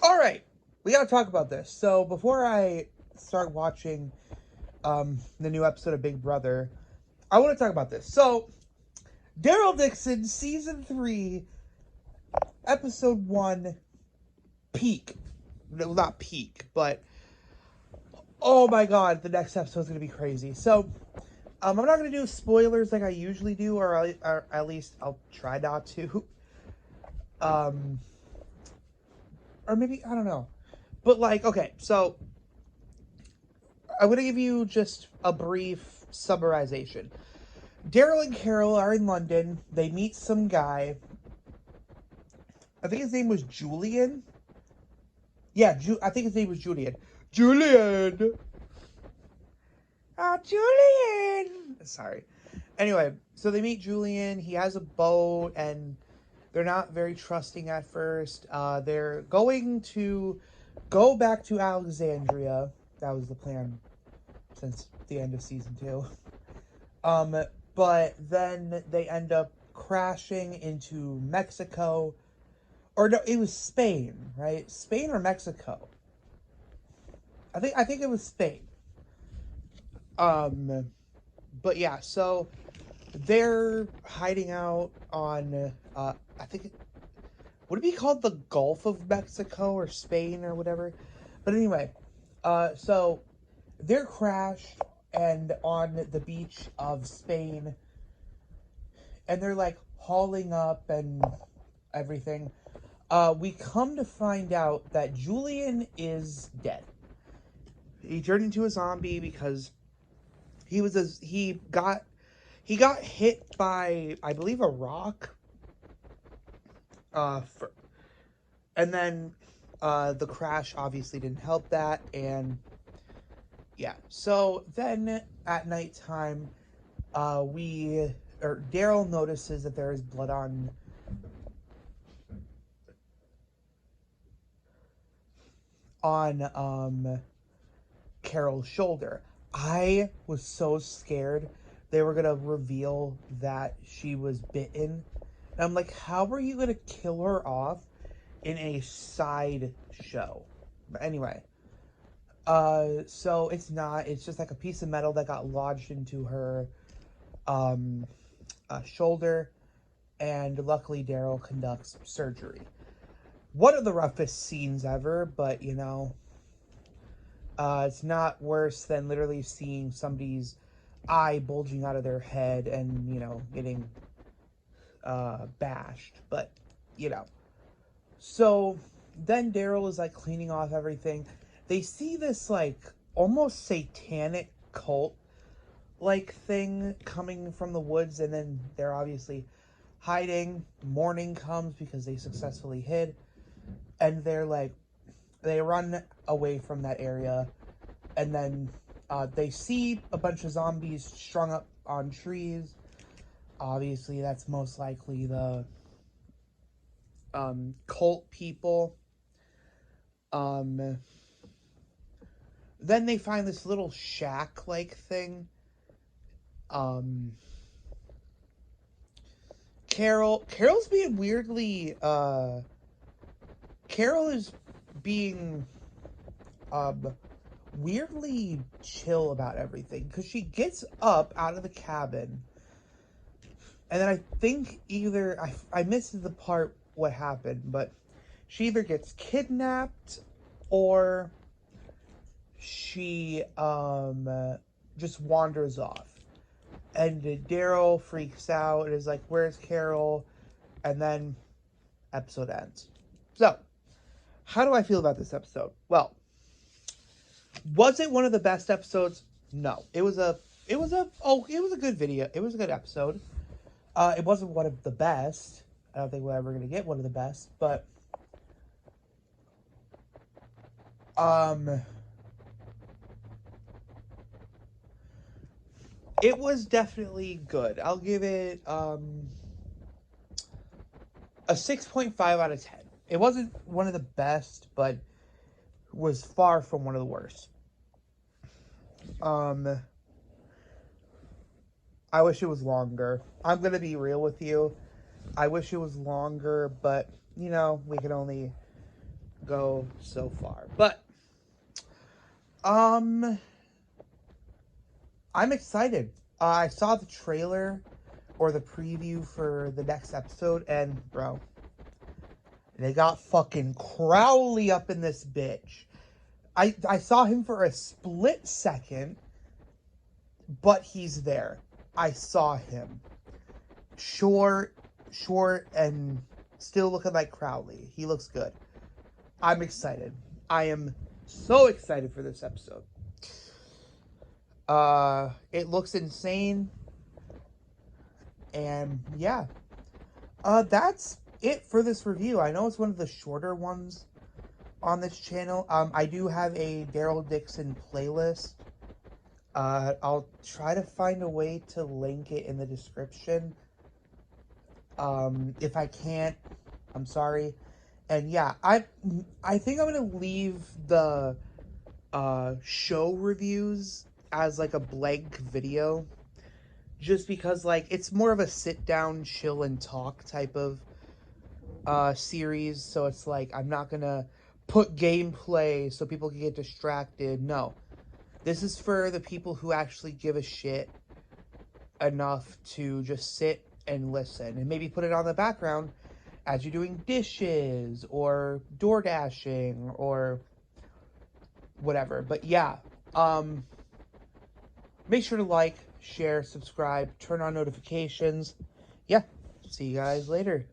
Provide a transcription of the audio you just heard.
All right, we got to talk about this. So before I start watching the new episode of Big Brother, I want to talk about this. So Daryl Dixon, season 3, episode 1, peak. No, not peak, but oh my god, the next episode is gonna be crazy. So I'm not gonna do spoilers like I usually do, or at least I'll try not to. Um, or maybe I don't know, but like, okay, so I'm gonna give you just a brief summarization. Daryl and Carol are in London. They meet some guy. I think his name was Julian. Yeah, I think his name was Julian. Julian. Ah, Julian. Sorry. Anyway, so they meet Julian. He has a boat, and they're not very trusting at first. They're going to go back to Alexandria. That was the plan since the end of season 2. Um, but then they end up crashing into Mexico. Or no, it was Spain, right? Spain or Mexico? I think it was Spain. Um, but yeah, so they're hiding out on I think would it be called the Gulf of Mexico or Spain or whatever? But anyway, so they're crashed and on the beach of Spain, and they're like hauling up and everything. We come to find out that Julian is dead. He turned into a zombie because he got hit by, I believe, a rock. For, and then the crash obviously didn't help that, and yeah. So then at nighttime, we or Daryl notices that there is blood on Carol's shoulder. I was so scared they were gonna reveal that she was bitten. And I'm like, how are you gonna kill her off in a side show? But anyway, so it's not. It's just like a piece of metal that got lodged into her um, shoulder, and luckily Daryl conducts surgery. One of the roughest scenes ever, but it's not worse than literally seeing somebody's eye bulging out of their head and getting bashed. But you know, so then Daryl is like cleaning off everything. They see this like almost satanic cult like thing coming from the woods, and then they're obviously hiding. Morning comes because they successfully hid, and they run away from that area, and then they see a bunch of zombies strung up on trees. Obviously, that's most likely the cult people. Um, then they find this little shack like thing. Um, Carol's being weirdly. Carol is being um, weirdly chill about everything because she gets up out of the cabin, and then I think either I missed the part what happened, but she either gets kidnapped or she just wanders off. And Daryl freaks out and is like, "Where's Carol?" And then episode ends. So, how do I feel about this episode? Well, was it one of the best episodes? No. It was a good video. It was a good episode. It wasn't one of the best. I don't think we're ever gonna get one of the best, but um it was definitely good. I'll give it a 6.5 out of 10. It wasn't one of the best, but was far from one of the worst. Um I wish it was longer. I'm gonna be real with you. I wish it was longer, but we can only go so far. But I'm excited. I saw the trailer or the preview for the next episode, and bro, they got fucking Crowley up in this bitch. I saw him for a split second, but he's there. I saw him. Short, and still looking like Crowley. He looks good. I'm excited. I am so excited for this episode. It looks insane. And yeah. That's it for this review. I know it's one of the shorter ones on this channel. I do have a Daryl Dixon playlist. I'll try to find a way to link it in the description. If I can't, I'm sorry. And yeah, I think I'm gonna leave the show reviews as like a blank video, just because like it's more of a sit down, chill and talk type of series. So it's like I'm not gonna put gameplay so people can get distracted. No, this is for the people who actually give a shit enough to just sit and listen, and maybe put it on the background as you're doing dishes or door dashing or whatever. But yeah, make sure to like, share, subscribe, turn on notifications. Yeah, see you guys later.